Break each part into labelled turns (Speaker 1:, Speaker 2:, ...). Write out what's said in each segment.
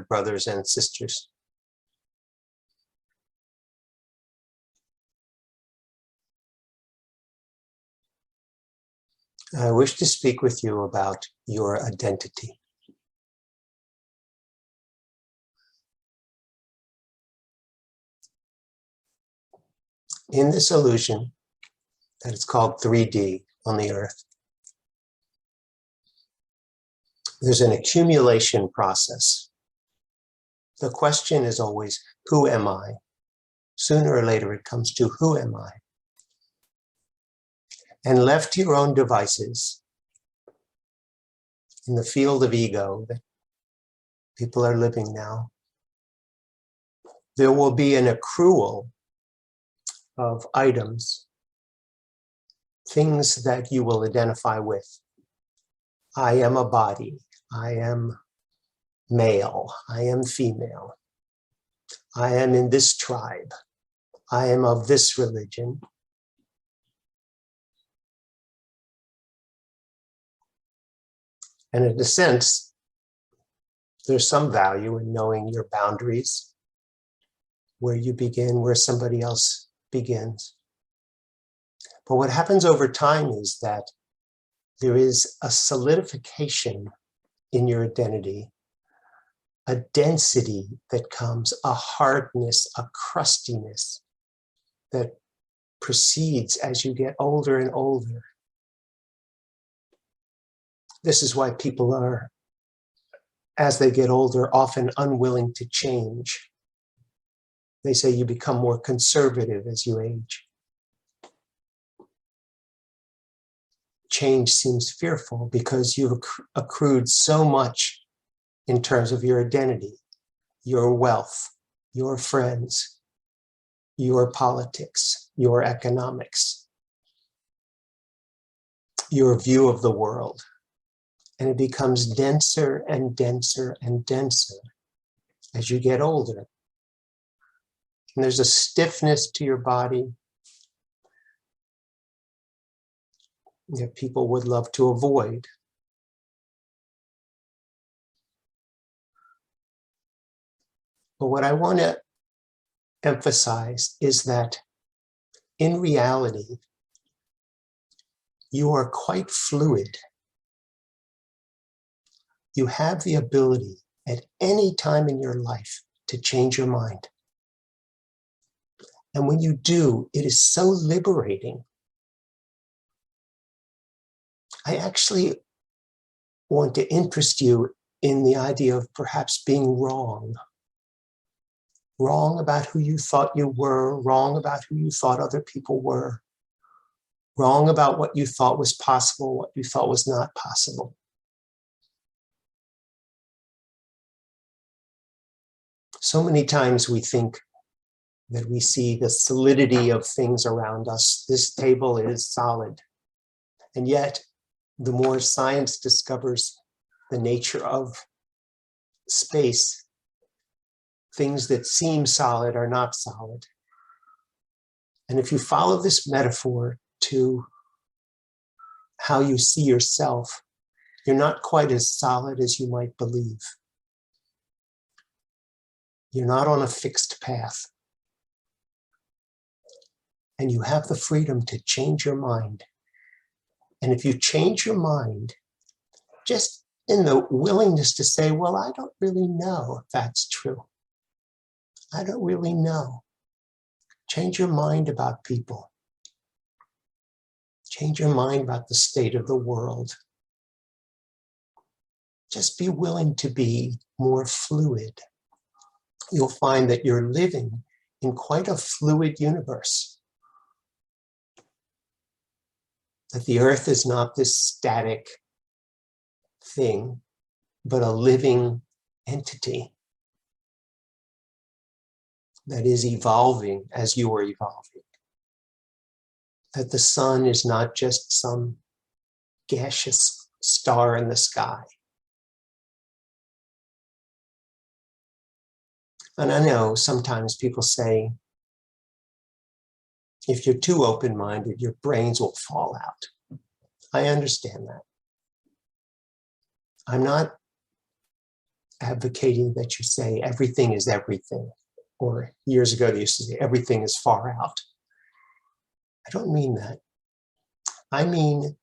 Speaker 1: brothers and sisters. I wish to speak with you about your identity. In this illusion that is called 3D on the earth, there's an accumulation process. The question is always, who am I? Sooner or later it comes to, who am I? And left to your own devices, in the field of ego that people are living now, there will be an accrual of items, things that you will identify with. I am a body. I am male. I am female. I am in this tribe. I am of this religion. And in a sense, there's some value in knowing your boundaries, where you begin, where somebody else begins. But what happens over time is that there is a solidification in your identity, a density that comes, a hardness, a crustiness that proceeds as you get older and older. This is why people are, as they get older, often unwilling to change. They say you become more conservative as you age. Change seems fearful because you've accrued so much in terms of your identity, your wealth, your friends, your politics, your economics, your view of the world. And it becomes denser and denser and denser as you get older. And there's a stiffness to your body that people would love to avoid. But what I want to emphasize is that in reality, you are quite fluid. You have the ability at any time in your life to change your mind. And when you do, it is so liberating. I actually want to interest you in the idea of perhaps being wrong. Wrong about who you thought you were, wrong about who you thought other people were, wrong about what you thought was possible, what you thought was not possible. So many times we think that we see the solidity of things around us. This table is solid. And yet, the more science discovers the nature of space, things that seem solid are not solid. And if you follow this metaphor to how you see yourself, you're not quite as solid as you might believe. You're not on a fixed path. And you have the freedom to change your mind. And if you change your mind, just in the willingness to say, well, I don't really know if that's true. I don't really know. Change your mind about people. Change your mind about the state of the world. Just be willing to be more fluid. You'll find that you're living in quite a fluid universe. That the earth is not this static thing, but a living entity that is evolving as you are evolving. That the sun is not just some gaseous star in the sky. And I know sometimes people say, if you're too open-minded, your brains will fall out. I understand that. I'm not advocating that you say everything is everything. Or years ago, they used to say everything is far out. I don't mean that. I mean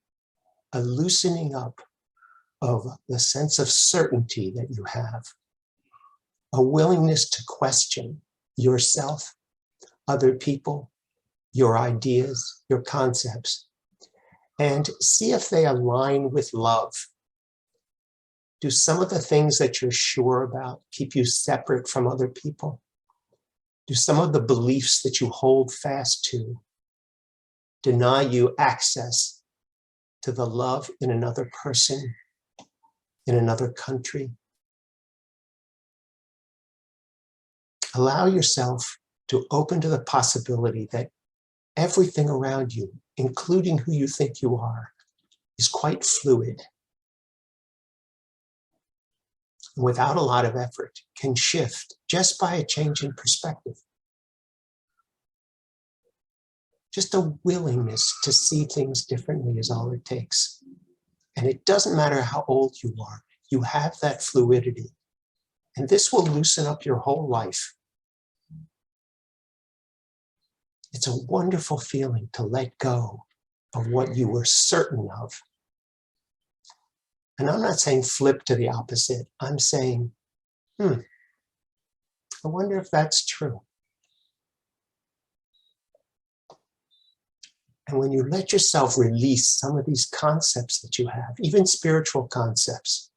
Speaker 1: a loosening up of the sense of certainty that you have, a willingness to question yourself, other people, your ideas, your concepts, and see if they align with love. Do some of the things that you're sure about keep you separate from other people? Do some of the beliefs that you hold fast to deny you access to the love in another person, in another country? Allow yourself to open to the possibility that everything around you, including who you think you are, is quite fluid. Without a lot of effort, can shift just by a change in perspective. Just a willingness to see things differently is all it takes. And it doesn't matter how old you are, you have that fluidity. And this will loosen up your whole life. It's a wonderful feeling to let go of what you were certain of. And I'm not saying flip to the opposite. I'm saying, I wonder if that's true. And when you let yourself release some of these concepts that you have, even spiritual concepts,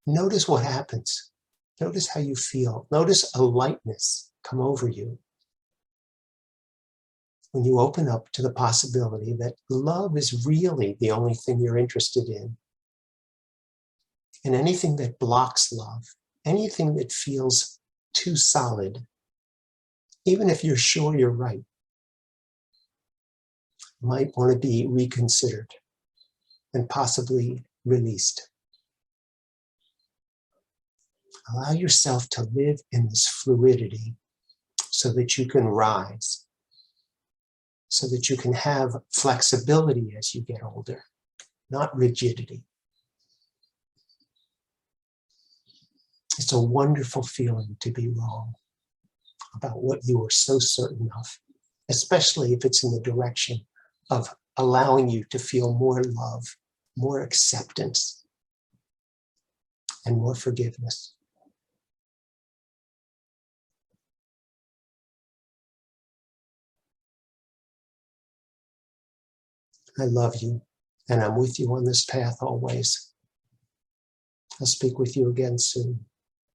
Speaker 1: notice what happens. Notice how you feel. Notice a lightness come over you. When you open up to the possibility that love is really the only thing you're interested in. And anything that blocks love, anything that feels too solid, even if you're sure you're right, might want to be reconsidered and possibly released. Allow yourself to live in this fluidity so that you can rise, so that you can have flexibility as you get older, not rigidity. It's a wonderful feeling to be wrong about what you are so certain of, especially if it's in the direction of allowing you to feel more love, more acceptance, and more forgiveness. I love you, and I'm with you on this path always. I'll speak with you again soon.